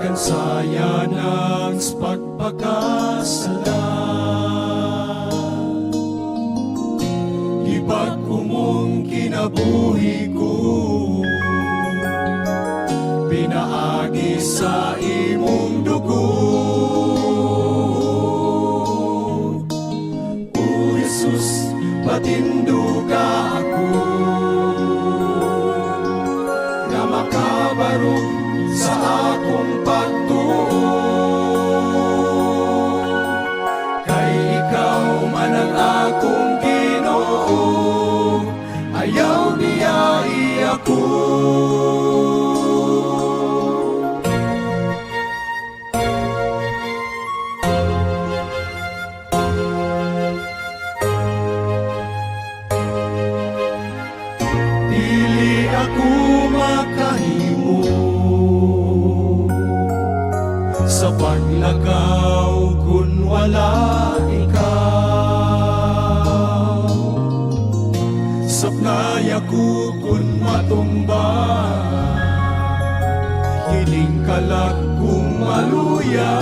kansaya ng pagpakasala. Libag umong kinabuhi ko, pinaagi sa imong dugo. O Jesus, patindo ka ako, nga makabarog sa akong pagtuo. Kay ikaw man ang akong Ginoo, ayaw biyai ako. Dili ako makahimo sa paglakaw kung wala ikaw. Sapnay ako kung matumba, hiling kalak kung maluya.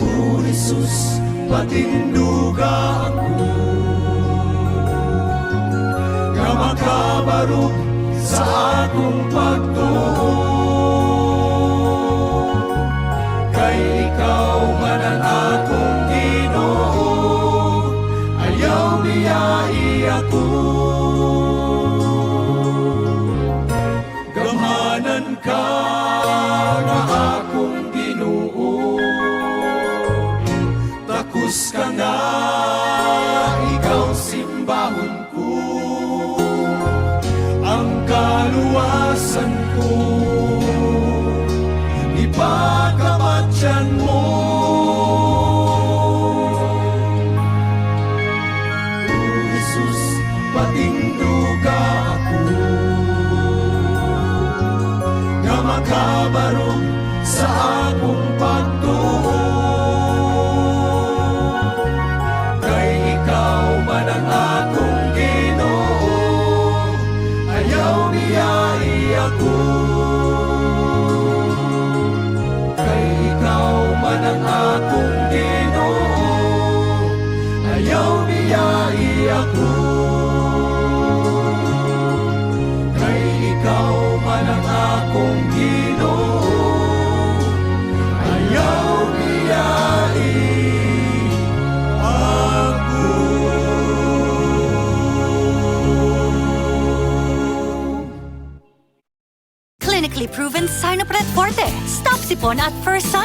O Jesus, patinduga ako, nga makabarog sa akong pagtuo. Kay ikaw man ang akong Ginoo, ayaw biyai ako. Gamhanan ka nga akong Ginoo, takus ka nga ikaw simbahon ko. Ang kaluwasan ko, ipakamatyan mo. O Jesus, patinduga ako, nga makabarog sa akong pagtuo. Kay ikaw man ang akong Ginoo, ayaw biyai ako. Kay ikaw man ang akong Ginoo, ayaw biyai ako. Kay ikaw man ang akong Ginoo, ayaw biyai ako. Clinically proven Cyanoprep Forte. Stop sipon at first sign.